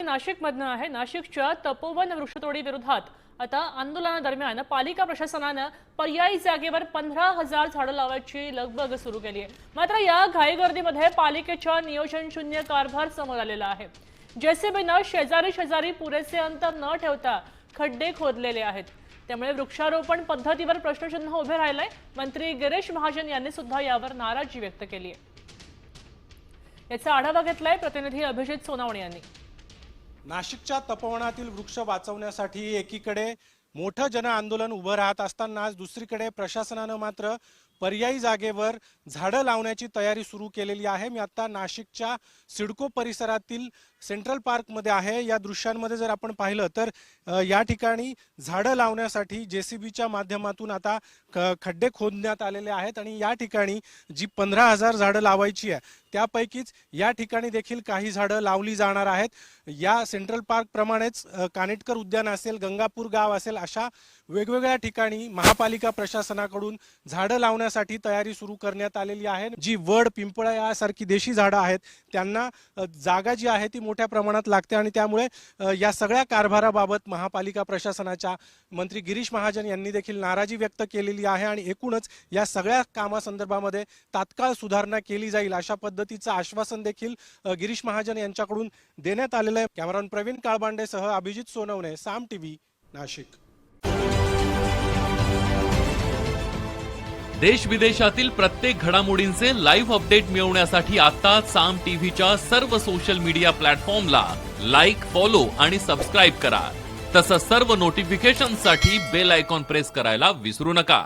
नाशिकमधनं आहे। नाशिकच्या तपोवन वृक्षतोडी विरोधात आता आंदोलनादरम्यान पालिका प्रशासनाने पर्यायी जागेवर 15,000 झाडं लावायची लगबग सुरू केली आहे। मात्र या घाईगर्दीमध्ये पालिकेच्या नियोजन शून्य कारभार समोर आलेला आहे। जेसीबीने शेजारी पुरेसे अंतर न ठेवता खड्डे खोदलेले आहेत। त्यामुळे वृक्षारोपण पद्धतीवर प्रश्नचिन्ह उभे राहिले। मंत्री गिरीश महाजन यांनी सुद्धा यावर नाराजी व्यक्त केली आहे। याचा आढावा घेतलाय प्रतिनिधी अभिजित सोनावणे यांनी। नाशिकच्या तपोवनातील वृक्ष वाचवण्यासाठी एकीकडे मोठं जन आंदोलन उभं राहत असतानाच दुसरीकडे प्रशासनानं मात्र पर्यायी जागेवर झाडं लावण्याची तयारी सुरू केलेली आहे। मी आता नाशिकच्या सिडको परिसरातील सेंट्रल पार्कमध्ये आहे। या दृश्यांमध्ये जर आपण पाहिलं तर या ठिकाणी झाडं लावण्यासाठी जेसीबीच्या माध्यमातून आता खड्डे खोदण्यात आलेले आहेत आणि या ठिकाणी जी 15,000 झाडं लावायची आहे त्यापैकीच या ठिकाणी देखील काही झाडं लावली जाणार आहेत। या सेंट्रल पार्क प्रमाणेच कानेटकर उद्यान असेल, गंगापूर गाव असेल, अशा वेगवेगळ्या ठिकाणी महापालिका प्रशासनाकडून झाडं लावण्यासाठी तयारी सुरू करण्यात आलेली आहे। जी वड, पिंपळ यासारखी देशी झाडं आहेत त्यांना जागा जी आहे ती मोठ्या प्रमाणात लागते आणि त्यामुळे या सगळ्या कारभाराबाबत महापालिका प्रशासनाच्या मंत्री गिरीश महाजन यांनी देखील नाराजी व्यक्त केलेली आहे आणि एकूणच या सगळ्या कामासंदर्भामध्ये तात्काळ सुधारणा केली जाईल अशा पद्धतीचं आश्वासन देखील गिरीश महाजन यांच्याकडून देण्यात आलेलं आहे। कॅमेरामन प्रवीण काळबांडेसह अभिजित सोनवणे, साम टीव्ही, नाशिक। देश विदेशातील प्रत्येक घडामोडींचे लाईव्ह अपडेट मिळवण्यासाठी आता साम टीव्हीच्या सर्व सोशल मीडिया प्लॅटफॉर्मला लाईक, फॉलो आणि सबस्क्राईब करा। तसंच सर्व नोटिफिकेशनसाठी बेल आयकॉन प्रेस करायला विसरू नका।